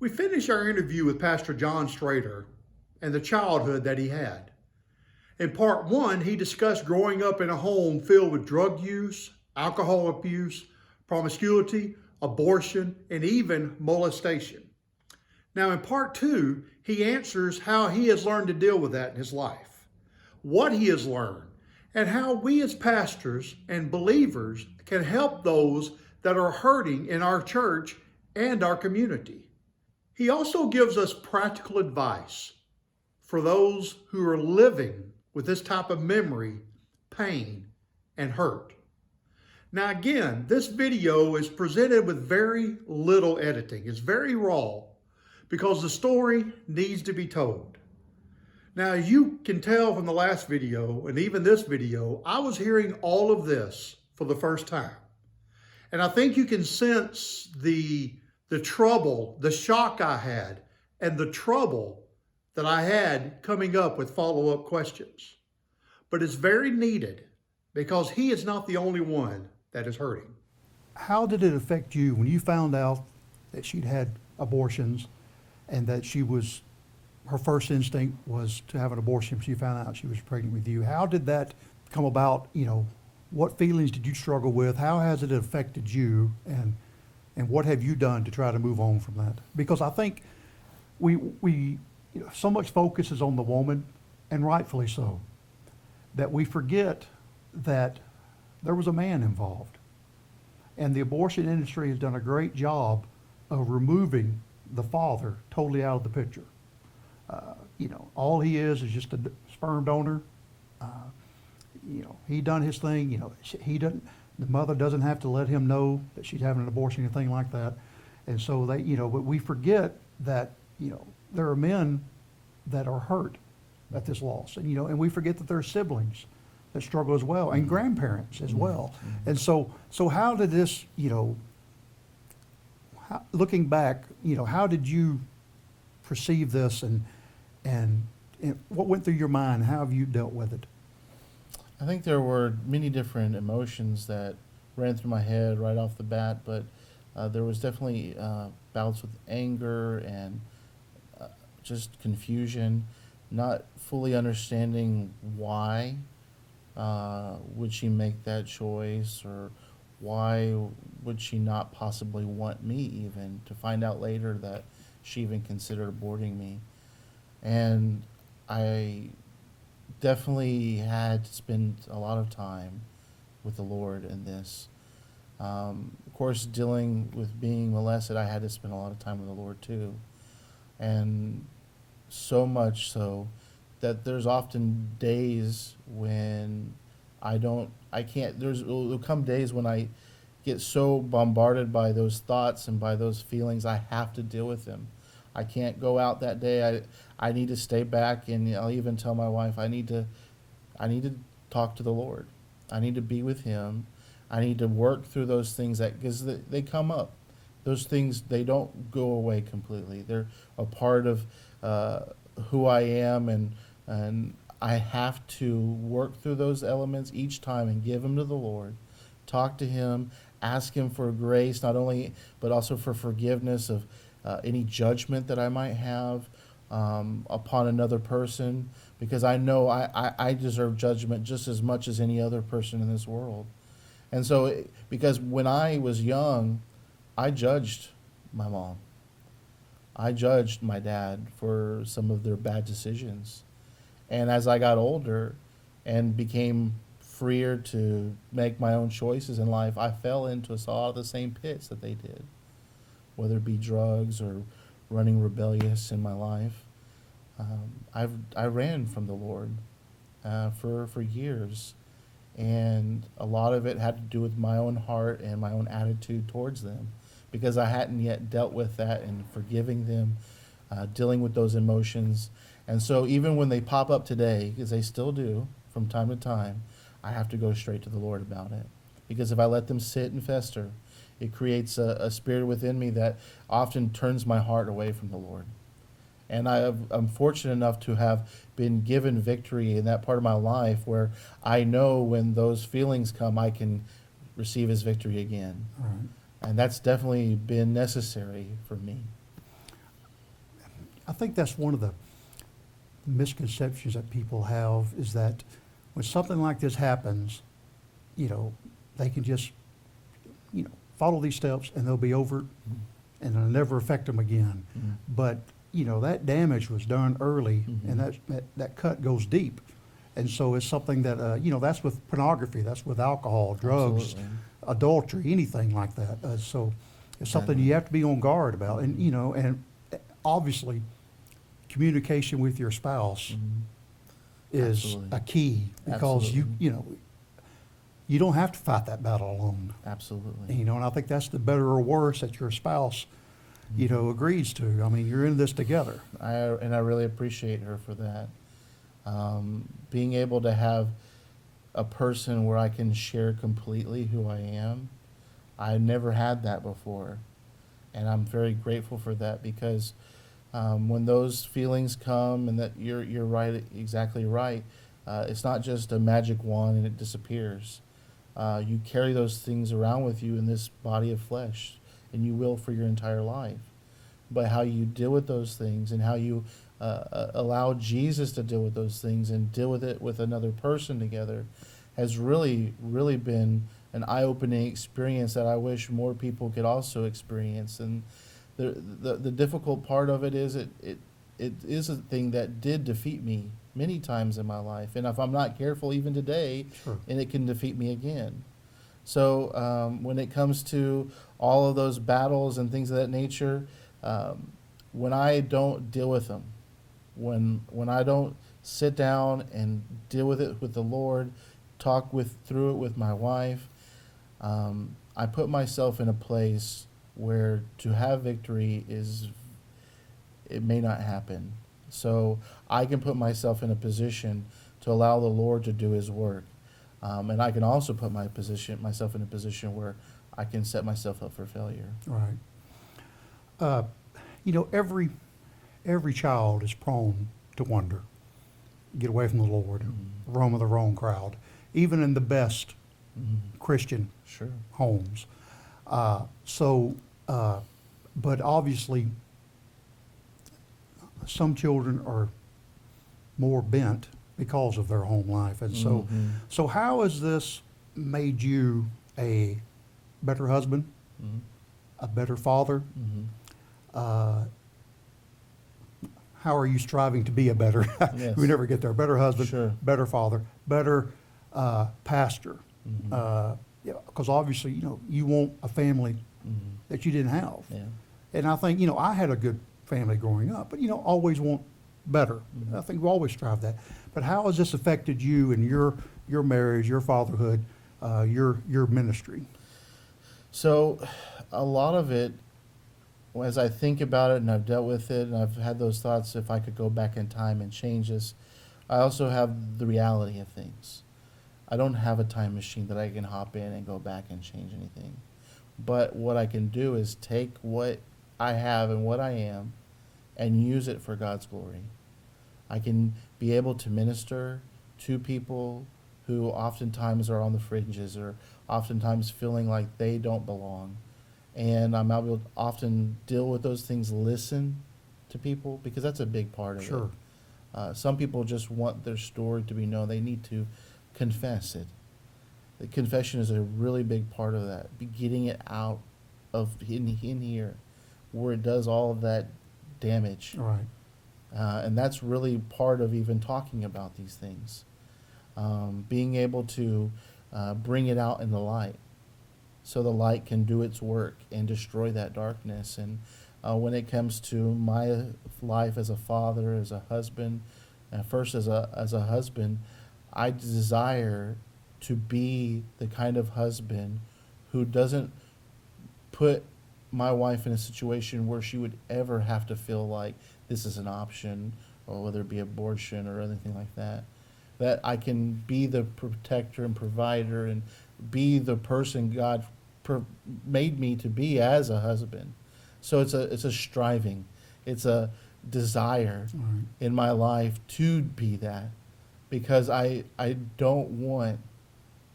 We finished our interview with Pastor John Strader and the childhood that he had. In part one, he discussed growing up in a home filled with drug use, alcohol abuse, promiscuity, abortion, and even molestation. Now, in part two, he answers how he has learned to deal with that in his life, what he has learned, and how we as pastors and believers can help those that are hurting in our church and our community. He also gives us practical advice for those who are living with this type of memory, pain, and hurt. Now again, this video is presented with very little editing. It's very raw because the story needs to be told. Now, as you can tell from the last video and even this video, I was hearing all of this for the first time. And I think you can sense the trouble, the shock I had, and the trouble that I had coming up with follow-up questions. But it's very needed because he is not the only one that is hurting. How did it affect you when you found out that she'd had abortions and that her first instinct was to have an abortion when she found out she was pregnant with you? How did that come about? What feelings did you struggle with? How has it affected you? And what have you done to try to move on from that? Because I think we so much focus is on the woman, and rightfully so, that we forget that there was a man involved. And the abortion industry has done a great job of removing the father totally out of the picture. All he is just a sperm donor. He done his thing. The mother doesn't have to let him know that she's having an abortion or anything like that. And so but we forget that, there are men that are hurt at this loss. And we forget that there are siblings that struggle as well, and grandparents as well. And so how did this, looking back, how did you perceive this and what went through your mind? How have you dealt with it? I think there were many different emotions that ran through my head right off the bat, but there was definitely bouts with anger and just confusion, not fully understanding why would she make that choice, or why would she not possibly want me, even to find out later that she even considered aborting me. And I definitely had to spend a lot of time with the Lord in this. Of course, dealing with being molested, I had to spend a lot of time with the Lord too. And so much so that there's often days when there'll come days when I get so bombarded by those thoughts and by those feelings, I have to deal with them. I can't go out that day. I need to stay back, and I'll even tell my wife I need to talk to the Lord. I need to be with Him. I need to work through those things because they come up. Those things, they don't go away completely. They're a part of who I am, and I have to work through those elements each time and give them to the Lord. Talk to Him, ask Him for grace, not only but also for forgiveness of any judgment that I might have upon another person, because I know I deserve judgment just as much as any other person in this world. And so, because when I was young, I judged my mom. I judged my dad for some of their bad decisions. And as I got older and became freer to make my own choices in life, I fell into a lot of the same pits that they did, whether it be drugs or running rebellious in my life. I ran from the Lord for years, and a lot of it had to do with my own heart and my own attitude towards them, because I hadn't yet dealt with that and forgiving them, dealing with those emotions. And so even when they pop up today, because they still do from time to time, I have to go straight to the Lord about it. Because if I let them sit and fester, it creates a spirit within me that often turns my heart away from the Lord. And I'm fortunate enough to have been given victory in that part of my life where I know when those feelings come, I can receive His victory again. Right. And that's definitely been necessary for me. I think that's one of the misconceptions that people have, is that when something like this happens, they can just, follow these steps and they'll be over it and it'll never affect them again. But, that damage was done early and that cut goes deep. And so it's something that, that's with pornography, that's with alcohol, drugs, Absolutely. adultery, anything like that. So it's something you have to be on guard about. And, and obviously communication with your spouse is Absolutely. a key, because Absolutely. you don't have to fight that battle alone. Absolutely. And I think that's the better or worse that your spouse, agrees to. I mean, you're in this together. I really appreciate her for that. Being able to have a person where I can share completely who I am, I never had that before, and I'm very grateful for that, because when those feelings come, and that you're right, exactly right, it's not just a magic wand and it disappears. You carry those things around with you in this body of flesh, and you will for your entire life. But how you deal with those things, and how you allow Jesus to deal with those things and deal with it with another person together, has really, really been an eye-opening experience that I wish more people could also experience. And the difficult part of it is it is a thing that did defeat me many times in my life, and if I'm not careful, even today, Sure. and it can defeat me again. So when it comes to all of those battles and things of that nature, when I don't deal with them, when I don't sit down and deal with it with the Lord, through it with my wife, I put myself in a place where to have victory it may not happen. So I can put myself in a position to allow the Lord to do His work, and I can also put myself in a position where I can set myself up for failure. Right. Every child is prone to wander, get away from the Lord, roam with the wrong crowd, even in the best Christian Sure. homes. But obviously, some children are more bent because of their home life. And so how has this made you a better husband, a better father? How are you striving to be a better, Yes. we never get there, better husband, Sure. better father, better pastor? Because obviously, you want a family that you didn't have. Yeah. And I think, I had a good family growing up, but, always want better. I think we always strive that. But how has this affected you and your marriage, your fatherhood, your ministry? So a lot of it, as I think about it and I've dealt with it and I've had those thoughts, if I could go back in time and change this, I also have the reality of things. I don't have a time machine that I can hop in and go back and change anything. But what I can do is take what I have and what I am and use it for God's glory. I can be able to minister to people who oftentimes are on the fringes, or oftentimes feeling like they don't belong. And I'm able to often deal with those things, listen to people, because that's a big part of Sure. it. Some people just want their story to be known. They need to confess it. The confession is a really big part of that. Getting it out of in here, where it does all of that damage. Right. And that's really part of even talking about these things. Being able to bring it out in the light, so the light can do its work and destroy that darkness. And when it comes to my life as a father, as a husband, first as a husband, I desire to be the kind of husband who doesn't put my wife in a situation where she would ever have to feel like this is an option, or whether it be abortion or anything like that. That I can be the protector and provider and be the person God made me to be as a husband. So it's a striving, it's a desire Right. in my life to be that, because I don't want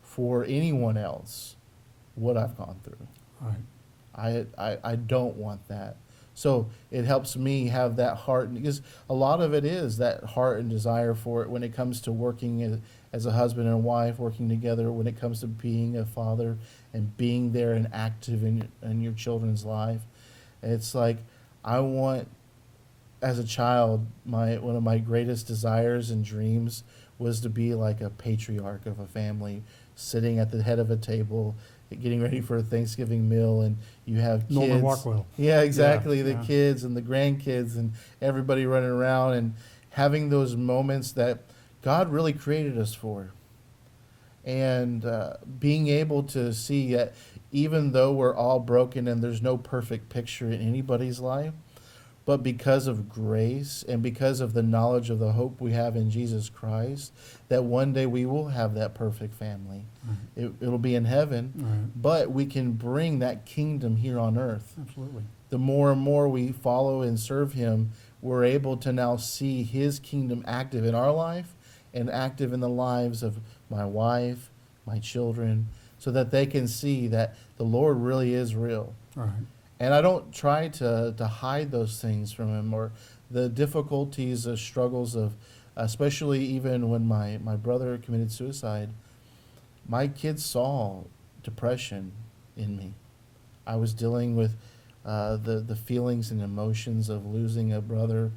for anyone else what I've gone through. Right. I don't want that. So it helps me have that heart, because a lot of it is that heart and desire for it when it comes to working as a husband and a wife, working together, when it comes to being a father and being there and active in your children's life. It's like, I want, as a child, one of my greatest desires and dreams was to be like a patriarch of a family, sitting at the head of a table, getting ready for a Thanksgiving meal, and you have kids. Norman Rockwell. Yeah, exactly. Yeah, The yeah. kids and the grandkids and everybody running around and having those moments that God really created us for. And being able to see that even though we're all broken and there's no perfect picture in anybody's life, but because of grace and because of the knowledge of the hope we have in Jesus Christ, that one day we will have that perfect family. Right. It'll be in heaven, Right. but we can bring that kingdom here on earth. Absolutely. The more and more we follow and serve him, we're able to now see his kingdom active in our life and active in the lives of my wife, my children, so that they can see that the Lord really is real. Right. And I don't try to hide those things from him, or the difficulties, the struggles of, especially even when my brother committed suicide, my kids saw depression in me. I was dealing with the feelings and emotions of losing a brother,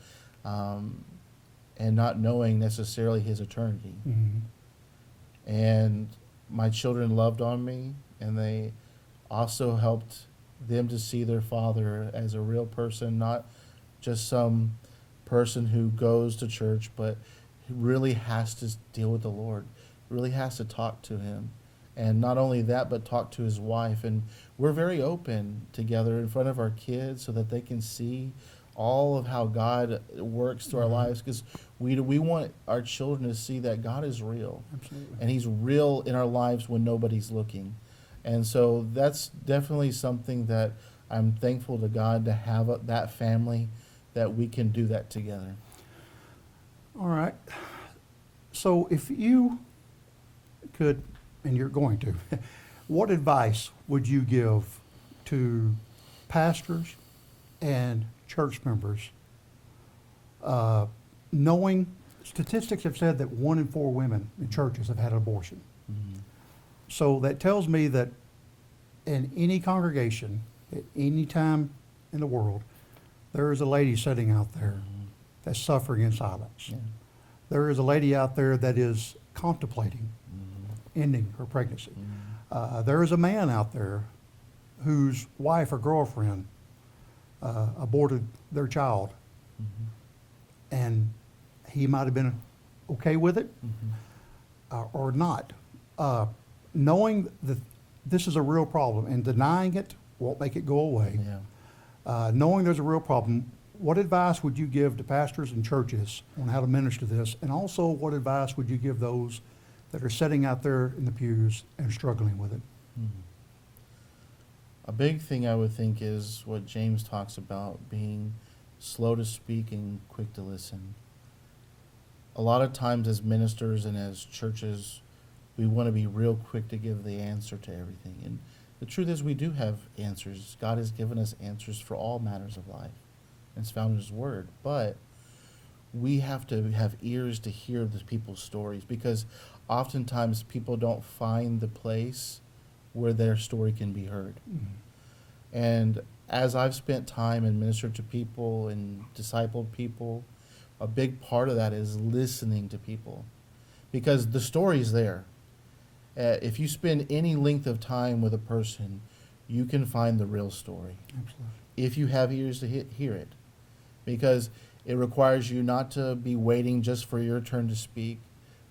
and not knowing necessarily his eternity. Mm-hmm. And my children loved on me, and they also helped them to see their father as a real person, not just some person who goes to church, but who really has to deal with the Lord, really has to talk to him. And not only that, but talk to his wife. And we're very open together in front of our kids so that they can see all of how God works through our lives, because we want our children to see that God is real. Absolutely. And he's real in our lives when nobody's looking. And so that's definitely something that I'm thankful to God to have that family, that we can do that together. All right. So if you could, and you're going to, what advice would you give to pastors and church members, knowing statistics have said that 1 in 4 women in churches have had an abortion? Mm-hmm. So that tells me that in any congregation, at any time in the world, there is a lady sitting out there that's suffering in silence. Yeah. There is a lady out there that is contemplating ending her pregnancy. There is a man out there whose wife or girlfriend aborted their child, and he might have been okay with it or not. Knowing that this is a real problem and denying it won't make it go away. Yeah. Knowing there's a real problem, what advice would you give to pastors and churches on how to minister this? And also, what advice would you give those that are sitting out there in the pews and struggling with it? A big thing I would think is what James talks about, being slow to speak and quick to listen. A lot of times as ministers and as churches, we want to be real quick to give the answer to everything. And the truth is, we do have answers. God has given us answers for all matters of life. It's found in his word. But we have to have ears to hear the people's stories, because oftentimes people don't find the place where their story can be heard. And as I've spent time and ministered to people and discipled people, a big part of that is listening to people, because the story's there. If you spend any length of time with a person, you can find the real story. Absolutely. If you have ears to hear it, because it requires you not to be waiting just for your turn to speak,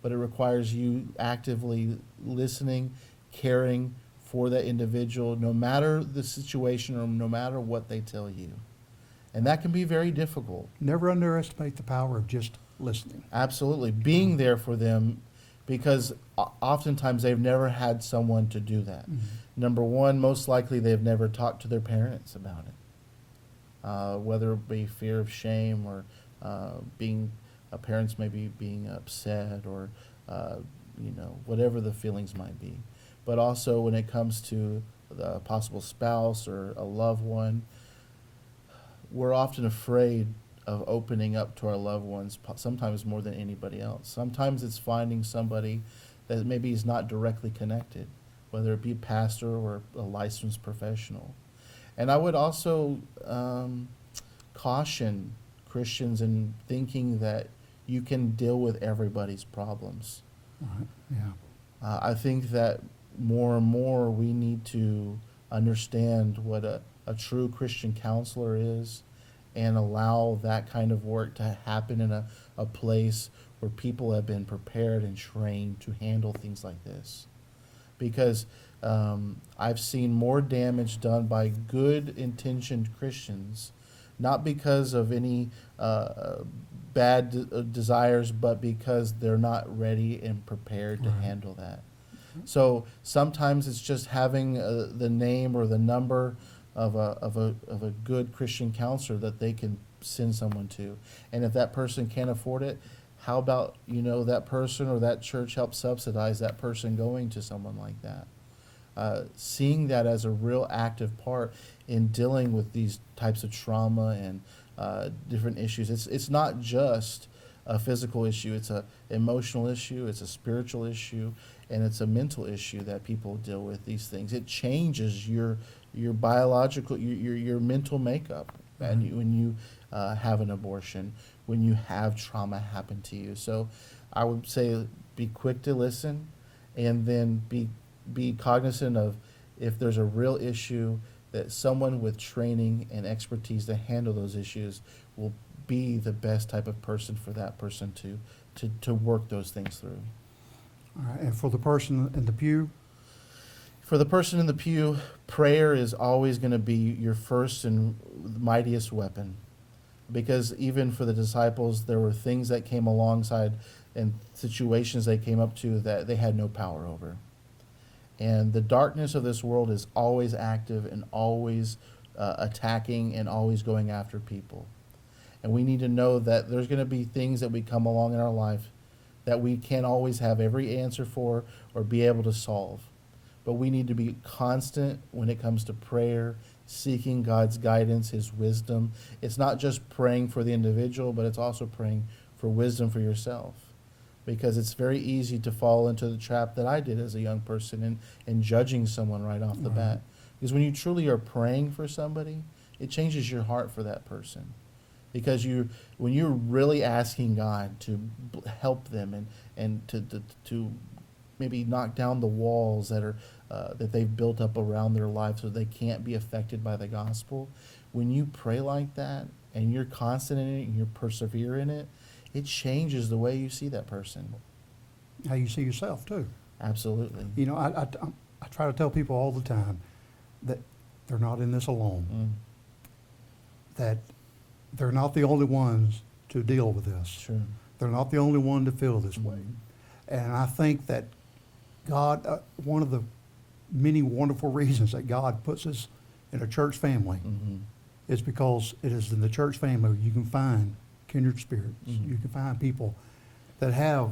but it requires you actively listening, caring for that individual, no matter the situation or no matter what they tell you. And that can be very difficult. Never underestimate the power of just listening. Absolutely. Being there for them, because oftentimes they've never had someone to do that. Number one, most likely they've never talked to their parents about it, whether it be fear of shame or parents maybe being upset or whatever the feelings might be. But also when it comes to the possible spouse or a loved one, we're often afraid of opening up to our loved ones, sometimes more than anybody else. Sometimes it's finding somebody that maybe is not directly connected, whether it be a pastor or a licensed professional. And I would also caution Christians in thinking that you can deal with everybody's problems. Right. Yeah. I think that more and more we need to understand what a true Christian counselor is and allow that kind of work to happen in a place where people have been prepared and trained to handle things like this. Because I've seen more damage done by good intentioned Christians, not because of any bad desires, but because they're not ready and prepared to Right. handle that. So sometimes it's just having the name or the number of a good Christian counselor that they can send someone to. And if that person can't afford it, how about, that person or that church help subsidize that person going to someone like that? Seeing that as a real active part in dealing with these types of trauma and different issues. It's not just a physical issue, it's an emotional issue, it's a spiritual issue, and it's a mental issue that people deal with these things. It changes your biological, your mental makeup when you have an abortion, when you have trauma happen to you. So I would say be quick to listen, and then be cognizant of if there's a real issue, that someone with training and expertise to handle those issues will be the best type of person for that person to work those things through. All right. And for the person in the pew, For the person in the pew, prayer is always going to be your first and mightiest weapon. Because even for the disciples, there were things that came alongside and situations they came up to that they had no power over. And the darkness of this world is always active and always attacking and always going after people. And we need to know that there's going to be things that we come along in our life that we can't always have every answer for or be able to solve. But we need to be constant when it comes to prayer, seeking God's guidance, His wisdom. It's not just praying for the individual, but it's also praying for wisdom for yourself. Because it's very easy to fall into the trap that I did as a young person in judging someone right off the bat. Because when you truly are praying for somebody, it changes your heart for that person. Because when you're really asking God to help them and to maybe knock down the walls that are that they've built up around their life so they can't be affected by the gospel, when you pray like that and you're constant in it and you persevere in it, it changes the way you see that person. how you see yourself too. Absolutely. I try to tell people all the time that they're not in this alone. That they're not the only ones to deal with this. Sure. They're not the only one to feel this way. And I think that God, one of the many wonderful reasons that God puts us in a church family is because it is in the church family you can find kindred spirits. You can find people that have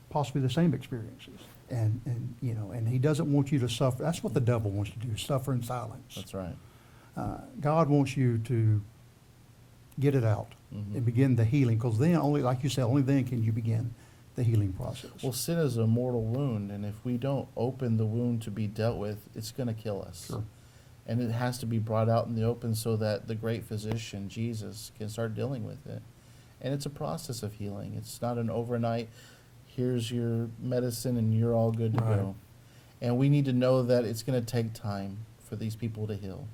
possibly the same experiences. And He doesn't want you to suffer. That's what the devil wants you to do, suffer in silence. That's right. God wants you to get it out and begin the healing, because then only, like you said, only then can you begin the healing process. Well, sin is a mortal wound, and if we don't open the wound to be dealt with, it's going to kill us. Sure. And it has to be brought out in the open so that the great physician, Jesus, can start dealing with it. And it's a process of healing. It's not an overnight, here's your medicine and you're all good to go. And we need to know that it's going to take time for these people to heal.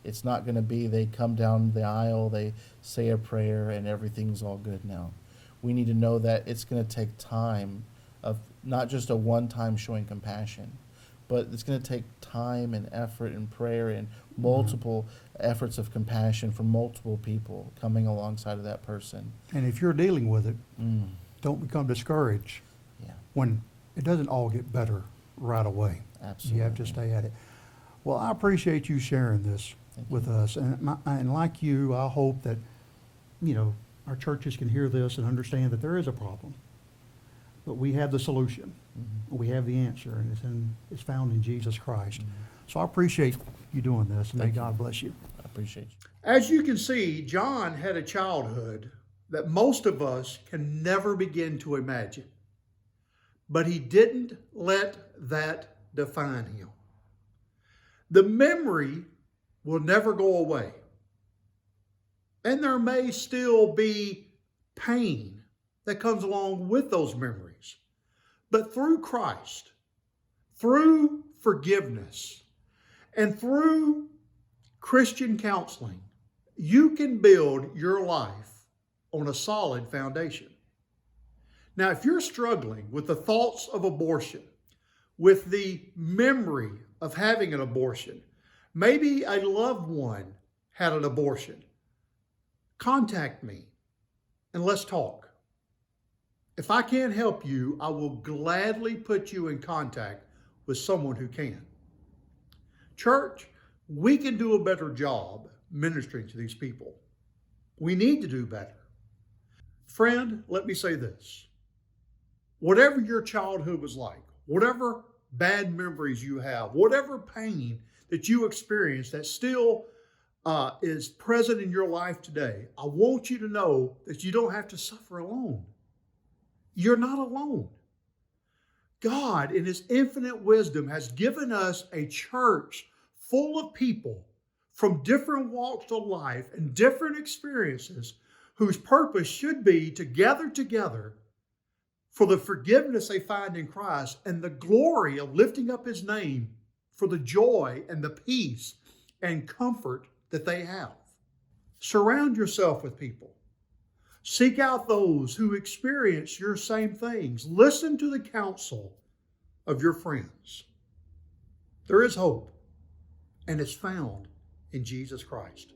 It's not going to be they come down the aisle, they say a prayer, and everything's all good now. We need to know that it's going to take time of not just a one-time showing compassion, but it's going to take time and effort and prayer and multiple efforts of compassion from multiple people coming alongside of that person. And if you're dealing with it, don't become discouraged Yeah, when it doesn't all get better right away. absolutely. You have to stay at it. Well, I appreciate you sharing this with us. And like you, I hope that, our churches can hear this and understand that there is a problem. But we have the solution. We have the answer, and it's found in Jesus Christ. So I appreciate you doing this, and may Thank you. God bless you. I appreciate you. As you can see, John had a childhood that most of us can never begin to imagine. But he didn't let that define him. The memory will never go away. And there may still be pain that comes along with those memories. But through Christ, through forgiveness, and through Christian counseling, you can build your life on a solid foundation. Now, if you're struggling with the thoughts of abortion, with the memory of having an abortion, maybe a loved one had an abortion, contact me and let's talk. If I can't help you, I will gladly put you in contact with someone who can. Church, we can do a better job ministering to these people. We need to do better. Friend, let me say this. Whatever your childhood was like, whatever bad memories you have, whatever pain that you experienced that still is present in your life today, I want you to know that you don't have to suffer alone. You're not alone. God, in His infinite wisdom, has given us a church full of people from different walks of life and different experiences whose purpose should be to gather together for the forgiveness they find in Christ and the glory of lifting up His name for the joy and the peace and comfort that they have. Surround yourself with people. Seek out those who experience your same things. Listen to the counsel of your friends. There is hope, and it's found in Jesus Christ.